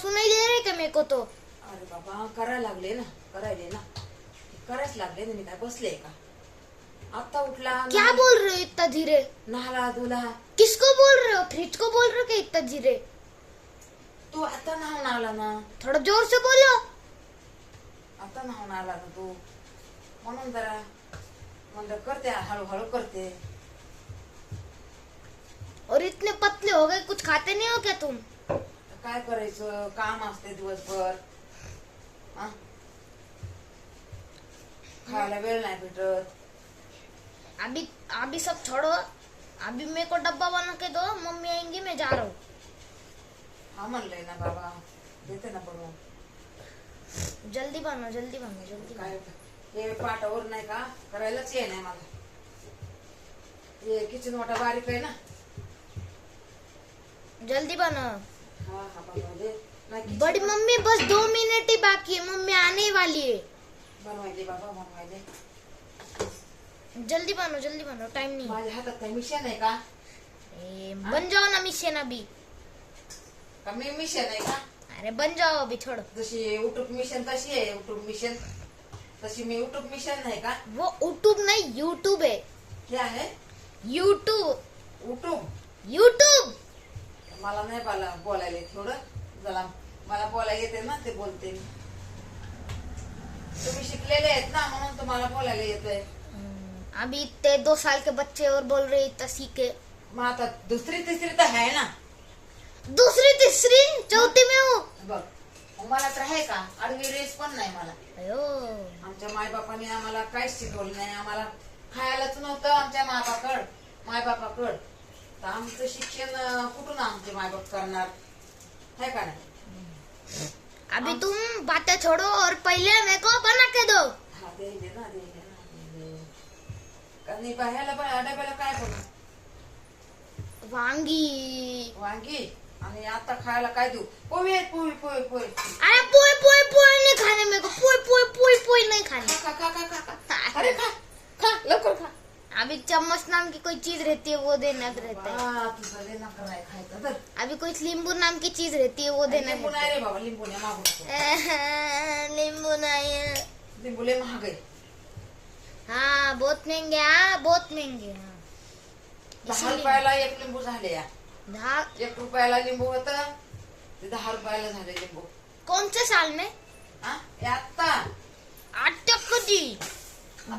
सुनाई दे रहे क्या मेरे को तो? अरे बाबा करायला लागले ना, करायच लागले ना. मी काय बसले का? आता उठला. क्या बोल रहे हो इतना धीरे? नहाला धुला. किसको बोल रहे हो? फ्रिज को बोल रहे हो क्या इतना धीरे? तू आता नहावून आला ना. थोड़ा जोर से बोलो. आता नहावून आला ना तू, म्हणून जरा म्हणलं करते, हळूहळू करते. और इतने पतले हो गए, कुछ खाते नहीं हो क्या तुम? काय करायचं, काम असते दिवसभर. हा? खायला वेळ नाही भेटत. अभी अभी सब छोड़ो. अभी मेरे को डब्बा बना के दो, मम्मी आएंगी, मैं जा रहा हूँ. हा म्हणलंय ना बाबा, देते ना बनवून. जल्दी बनो, जल्दी बनो, जल्दी बनो. काय हे पाटावर नाही का करायलाच ये नाही मला. हे किचन वाटा बारीक आहे ना. जल्दी बनो. हा हा बाबा दे. नाही kitchen बड़ी मम्मी बस 2 मिनट ही बाकी है, मम्मी आने ही वाली है. बनवायले बाबा, बनवायले. जल्दी बनो, टाइम नहीं. माझ्या हातात काय मिशन आहे का? बन जाओ ना मिशन अभी. का मी मिशन आहे का? अरे बन जाओ अभी, छोड़ो. जशी युट्यूब मिशन तशी आहे, युट्यूब मिशन तशी मी युट्यूब मिशन नाही का? वो यूट्यूब नहीं, यूट्यूब है. हे आहे यूट्यूब, युट्यूब. यूट्यूब. मला नाही बोलायला थोडं जरा मला बोलायला येते ना, ते बोलते. तुम्ही शिकलेले आहेत ना, म्हणून तुम्हाला बोलायला येतंय. अभी इतने 2 साल के बच्चे और बोल रहे इतना सीखे. मग आता दुसरी तिसरी तर आहे ना. दूसरी तीसरी चौथी में हूँ. बघ मग मला तर आहे का, आडवी रेस पण नाही मला. अयो, आमच्या मायबापाने आम्हाला काहीच शिकवलं नाही. आम्हाला खायलाच नव्हतं आमच्या मायबापाकड. तर आमचं शिक्षण कुठून आमचे मायबाप करणार, है का नाही? अभी तुम बातें छोड़ो और पहले मेरे को बना के दो. हा दे ना. आणि ह्याला डब्याला काय करू? वांगी. वांगी. आणि आता खायला काय देऊ? पोळी. अरे पोई नहीं खाने मेरे को. पोई नहीं खाने. खा अरे खा लवकर खा. अभी चम्मच नाम की कोई चीज रहती है वो देना रहता है. तुझं लय नखरा आहे खायचं तर. अभी कोई नींबू नाम की चीज रहती है वो देना लिंबू रहता नाही रे बाबा, लिंबू नाही मागू नको. है. नींबू नहीं है. लिंबू लय महाग आहे. हाँ बहुत महंगे. हाँ बहुत महंगे. हाँ 10 रुपयाला एक लिंबू झाले या. 1 रुपयाला लिंबू होत, ते 10 रुपयाला झाले लिंबू. कौन से साल में? हा हे आत्ता 8 कधी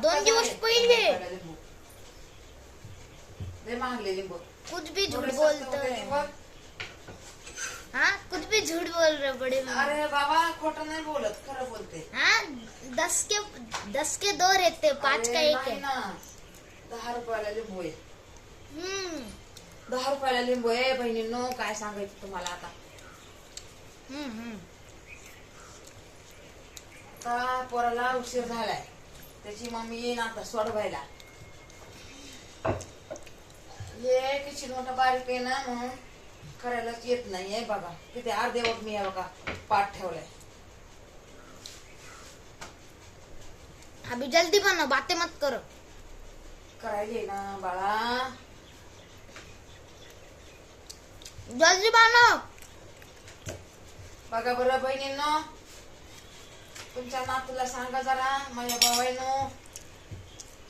2 दिवस पहिले. लिंबू लय महागले लिंबू. कुछ भी झूठ थोडे बोलते स्वस्त होते हो. लिंबू. हाँ कुछ भी झूठ बोल रहे हो बड़े मम्मी. अरे बाबा खोटं नाही बोलत, खरं बोलते. हाँ 10 के 2 रहते, 5 का अरे 1 नाही है. ना, 10 रुपयाला लिंबू आहे. हम्म 10 रुपयाला लिंबू आहे. बहिणींनो काय सांगायचं तुम्हाला आता. हम्म. आता पोराला उशीर झालाय, त्याची मम्मी येईन आता सोडवायला. हे किचन मोठा बारीक आहे ना, म्हणून करायलाच येत नाहीये. बघा किती अर्धेवट मी बघा पाठ ठेवलाय. अभी जल्दी बनो, बातें मत करो. करायले ना बाळा. जल्दी बनो. बघा बरं बहिणींनो, तुमच्या नातूला सांगा जरा, माझ्या भावाईनो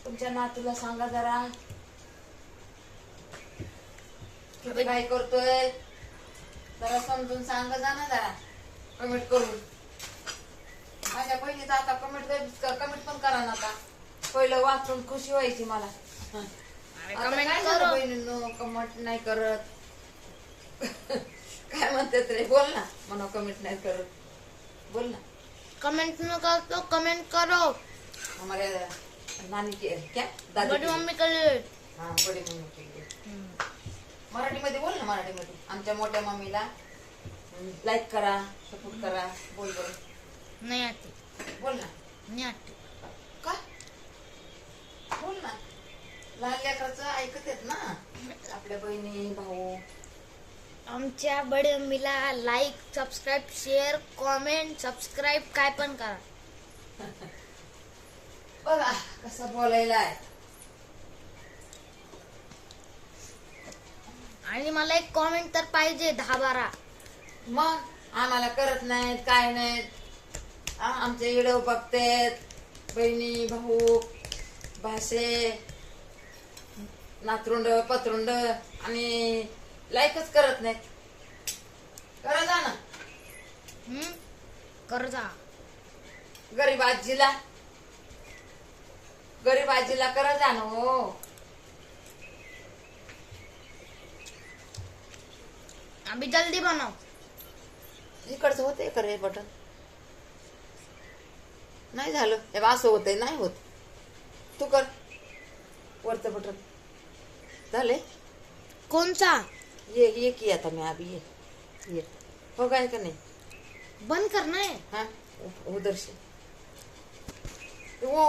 तुमच्या नातूला सांगा जरा किती काय करतोय, जरा समजून सांगा जा ना, जरा कमेंट करून. माझ्या बहिणीचा आता कमेंट पण करा ना. आता पहिलं वाचून खुशी व्हायची मला. आता कमेंट काय करो. झालं बहिणींनो, कमेंट नाही करत. काय म्हणतात रे, बोल ना. म्हणा कमेंट नाही करत, बोल ना. कमेंट न कर तो कमेंट करो. हमारे नानी के क्या दादी बड़ी के- मम्मी के लिए. हाँ बड़ी मम्मी के लिए. मराठीमध्ये बोल ना, मराठीमध्ये. आमच्या मोठ्या मम्मीला लाईक करा, सपोर्ट करा. बोल बोल नहीं आती. बोल ना. नहीं आती. का बोल ना. लहान लेकराचं ऐकत आहेत ना आपल्या बहिणी भाऊ. आमच्या बडी मम्मीला like, subscribe, share, comment, subscribe काय पण करा. बघा कसं बोलायला आहे. आणि मला एक कमेंट तर पाहिजे 10-12. मग आम्हाला करत नाहीत काय नाहीत. आमचे व्हिडिओ बघतेत बहिणी भाऊ भाषे नातरुंड पतरुंड आणि लाईकच करत नाहीत. करा जा ना कर जा. गरीब आजीला करा जा ना हो. अभी जल्दी बनाओ. इकडचं होते करे बटन नाही झालं. हे असं होतंय नाही होत. तू कर वरचं बटन झाले. कौन सा? ये की आता मी अभी ये हो काय का नाही. बंद करना है. हाँ उधर से वो